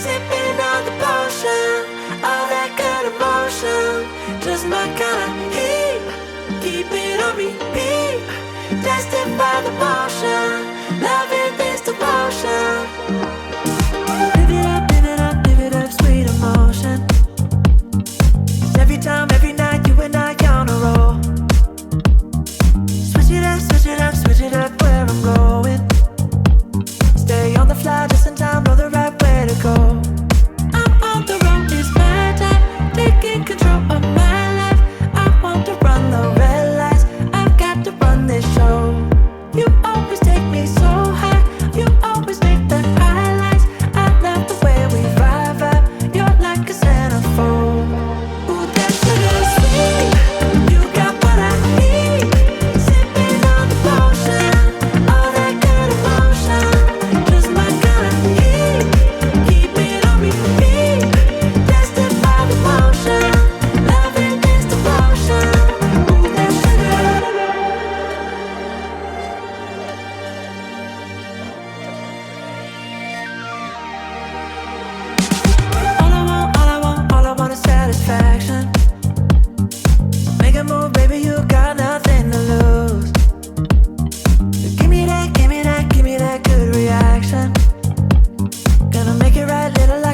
sipping on the potion, all that good emotion, just my kind of heat. Keep it on repeat, tested by the motion, loving this devotion. Live it up, live it up, sweet emotion. Every time, every night, you and I on a roll. Switch it up, switch it up, switch it up where I'm going. Stay on the fly just in time, know the right way to go. I'm on the road, it's my time, taking control of my life. I want to run the red lights, I've got to run this show. You always take me so high, you always make the highlights. I love the way we vibe, you're like a centerfold. Ooh, that sugar sweet, you got what I need. Sipping on the potion, all that good emotion, just my kind of heat. Keep it on repeat, tested by the motion, loving this devotion. Ooh, that sugar. All I want is satisfaction. Make a move, baby, you got nothing to lose. Give me that, give me that, give me that good reaction. Gonna make it right, little